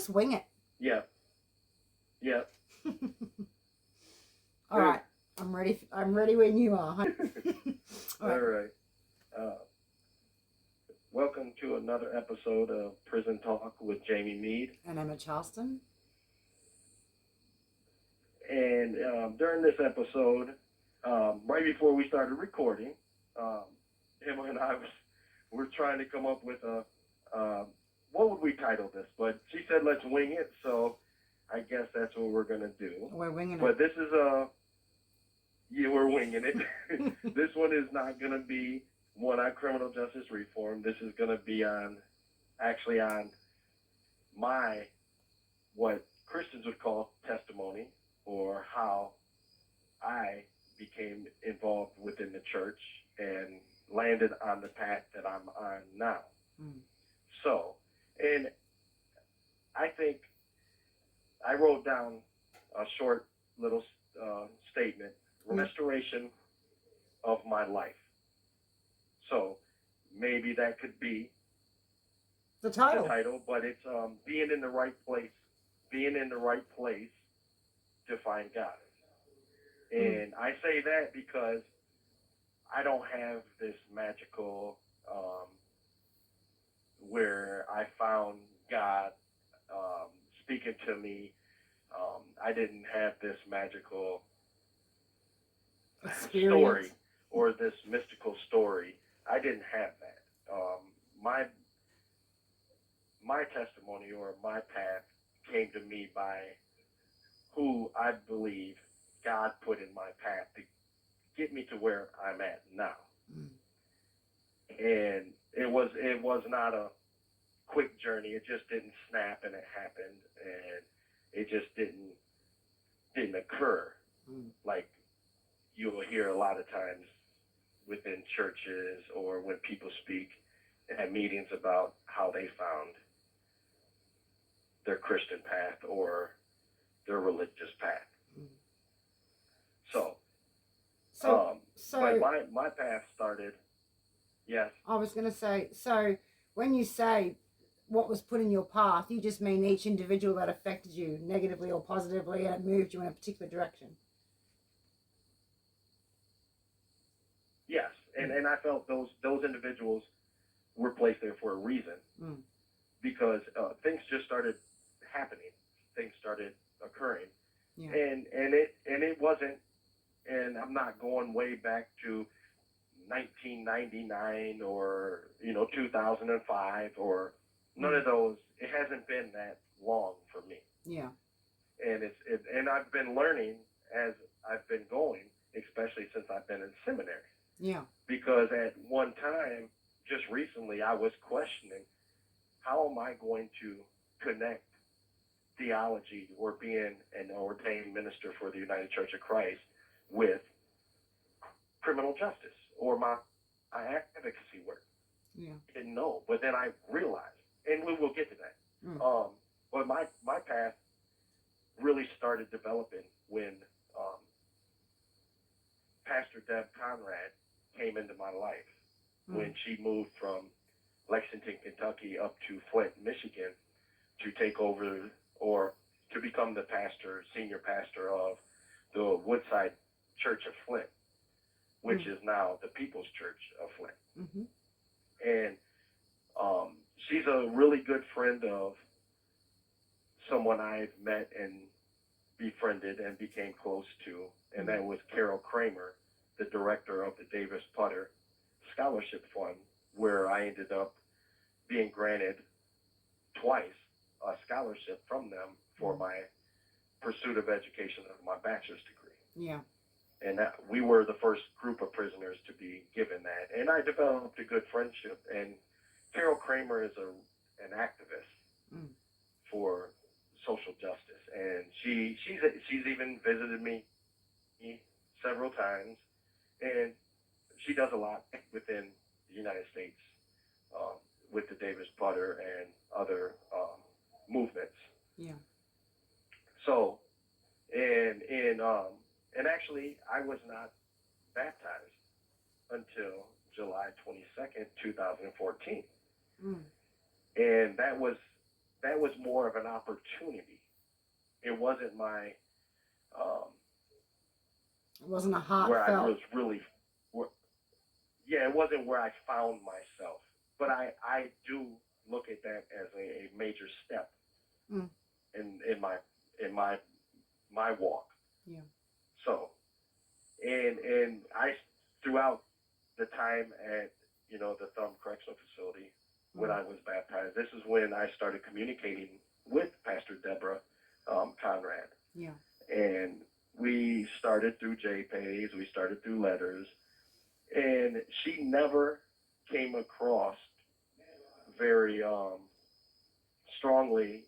just wing it. Yeah. Yeah. All right. I'm ready. I'm ready when you are. All right. Welcome to another episode of Prison Talk with Jamie Meade. And Emma Charleston. And during this episode, right before we started recording, Emma and I were trying to come up with what would we title this? But she said let's wing it, so I guess that's what we're gonna do. We're winging it. But this is yeah, we're winging it. This one is not gonna be one on criminal justice reform. This is gonna be on my what Christians would call testimony, or how I became involved within the church and landed on the path that I'm on now. Mm. So, and I think I wrote down a short little statement, restoration of my life. So maybe that could be the title, but it's being in the right place to find God. And I say that because I don't have this magical where I found God speaking to me. I didn't have this magical story or this mystical story. I didn't have that. My testimony or my path came to me by who I believe God put in my path to get me to where I'm at now. Mm. And it was not a quick journey. It just didn't snap and it happened, and it just didn't occur like you will hear a lot of times within churches or when people speak at meetings about how they found their Christian path or their religious path. So but my path started, yes. I was going to say, so when you say what was put in your path, you just mean each individual that affected you negatively or positively and it moved you in a particular direction. Yes, and I felt those individuals were placed there for a reason, because things just started happening, things started occurring, and it wasn't, and I'm not going way back to 1999 or 2005 or none of those. It hasn't been that long for me. Yeah, and I've been learning as I've been going, especially since I've been in seminary. Yeah. Because at one time, just recently, I was questioning, how am I going to connect theology or being an ordained minister for the United Church of Christ with criminal justice or my advocacy work? Yeah. Didn't know, but then I realized, and we will get to that. But my path really started developing when Pastor Deb Conrad came into my life when she moved from Lexington, Kentucky up to Flint, Michigan to take over or to become the senior pastor of the Woodside Church of Flint, which is now the People's Church of Flint. Mm-hmm. And she's a really good friend of someone I've met and befriended and became close to, and that was Carol Kramer, the director of the Davis Potter Scholarship Fund, where I ended up being granted twice a scholarship from them for my pursuit of education of my bachelor's degree. Yeah. And we were the first group of prisoners to be given that. And I developed a good friendship. And Carol Kramer is an activist for social justice. And she's even visited me several times. And she does a lot within the United States with the Davis Potter and other movements. Yeah. So, and actually, I was not baptized until July 22nd, 2014. And that was that was more of an opportunity. It wasn't my It wasn't a where I heartfelt. was really, yeah, it wasn't where I found myself. But I do look at that as a major step Mm. in my walk. Yeah. So, and I throughout the time at the Thumb Correctional Facility when I was baptized, this is when I started communicating with Pastor Deborah Conrad. Yeah. And we started through JPays, we started through letters, and she never came across very strongly,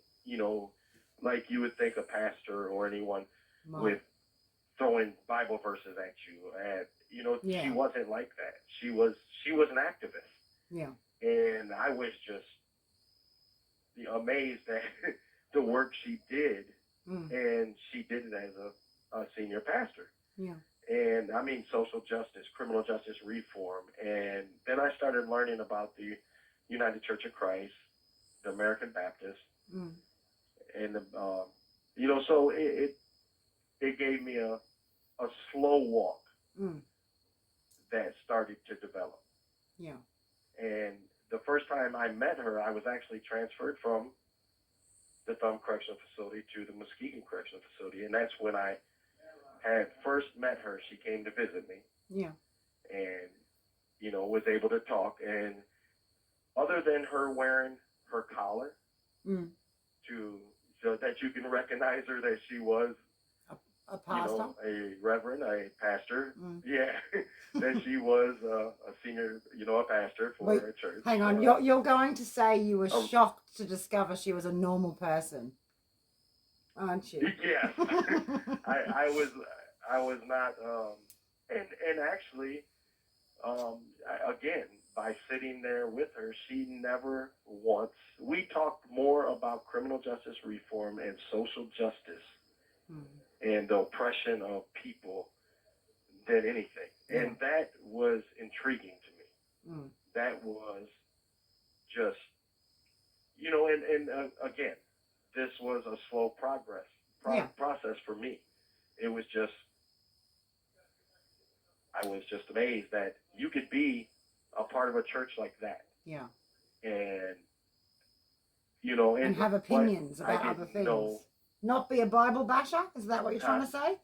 like you would think a pastor or anyone with throwing Bible verses at you. Yeah. She wasn't like that. She was an activist. Yeah. And I was just amazed at the work she did, and she did it as a senior pastor. Yeah. And I mean social justice, criminal justice reform, and then I started learning about the United Church of Christ, the American Baptist, and so it gave me a slow walk that started to develop. Yeah. And the first time I met her, I was actually transferred from the Thumb Correctional Facility to the Muskegon Correctional Facility, and that's when I had first met her. She came to visit me. Yeah. And, was able to talk. And other than her wearing her collar so that you can recognize her that she was a pastor, a reverend, a pastor, that she was a senior, a pastor for a church. Hang on, you're going to say you were shocked to discover she was a normal person, aren't you? Yes. I was not, and actually, again, by sitting there with her, she never once, we talked more about criminal justice reform and social justice and the oppression of people than anything. And that was intriguing to me. That was just, and again, this was a slow process for me. It was just, I was just amazed that you could be a part of a church like that. Yeah. And, and have opinions about other things. Not be a Bible basher? Is that what you're trying to say?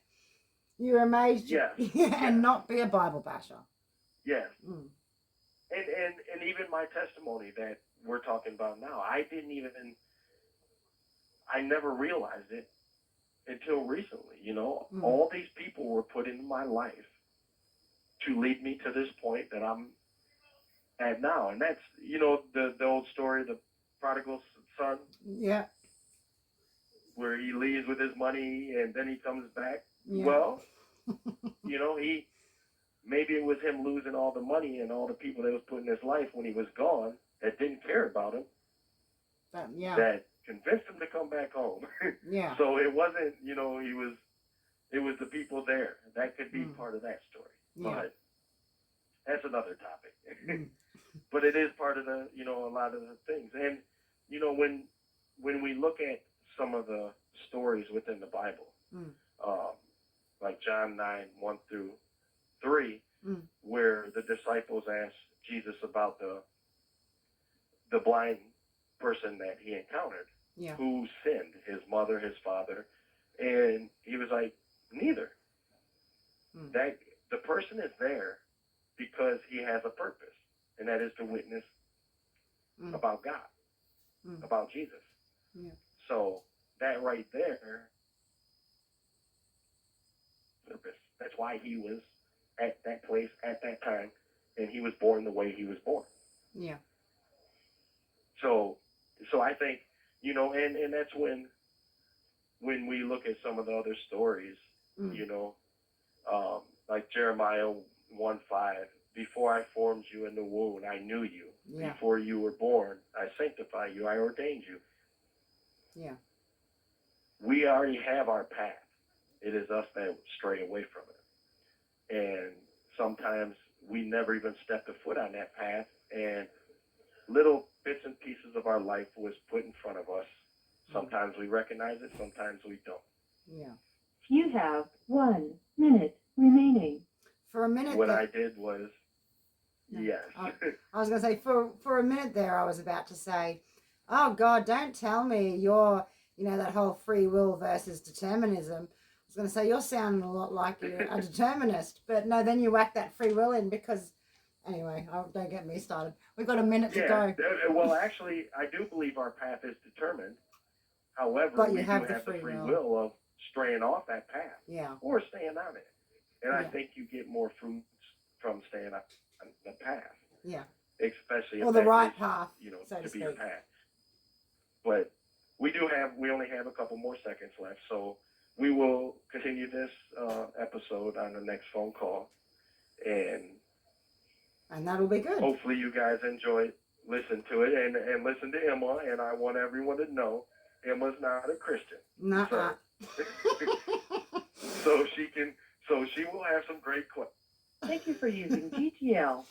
You're amazed and not be a Bible basher. Yes. And even my testimony that we're talking about now, I never realized it until recently. All these people were put into my life to lead me to this point that I'm at now. And that's, the old story, the prodigal son. Yeah. Where he leaves with his money and then he comes back. Yeah. Well, maybe it was him losing all the money and all the people that was put in his life when he was gone that didn't care about him. That convinced him to come back home. Yeah. So it wasn't, it was the people there. That could be part of that story. Yeah. But that's another topic. But it is part of the, a lot of the things. And, when we look at some of the stories within the Bible, like John 9:1-3, where the disciples asked Jesus about the blind person that he encountered, who sinned, his mother, his father, and he was like, neither. That the person is there because he has a purpose, and that is to witness about God, about Jesus. Yeah. So that right there, purpose. That's why he was at that place at that time, and he was born the way he was born. Yeah. So I think, and that's when we look at some of the other stories, like Jeremiah 1:5, before I formed you in the womb, I knew you. Yeah. Before you were born, I sanctified you. I ordained you. Yeah. We already have our path. It is us that stray away from it. And sometimes we never even step a foot on that path, and little bits and pieces of our life was put in front of us. Sometimes we recognize it, sometimes we don't. Yeah. You have 1 minute remaining. For a minute. What I did was, yes. I was going to say, for a minute there, I was about to say, oh God, don't tell me you're, that whole free will versus determinism. I was going to say, you're sounding a lot like you're a determinist, but no, then you whack that free will in because, anyway, don't get me started. We've got a minute to go. Well, actually, I do believe our path is determined. However, we do have the free will of straying off that path, or staying on it. And I think you get more fruits from staying on the path. Yeah. Especially if the right path, so to be your path. But we only have a couple more seconds left, so we will continue this episode on the next phone call, and that'll be good. Hopefully, you guys listen to it, and listen to Emma. And I want everyone to know Emma's not a Christian. Nuh-uh. So she will have some great questions. Thank you for using GTL.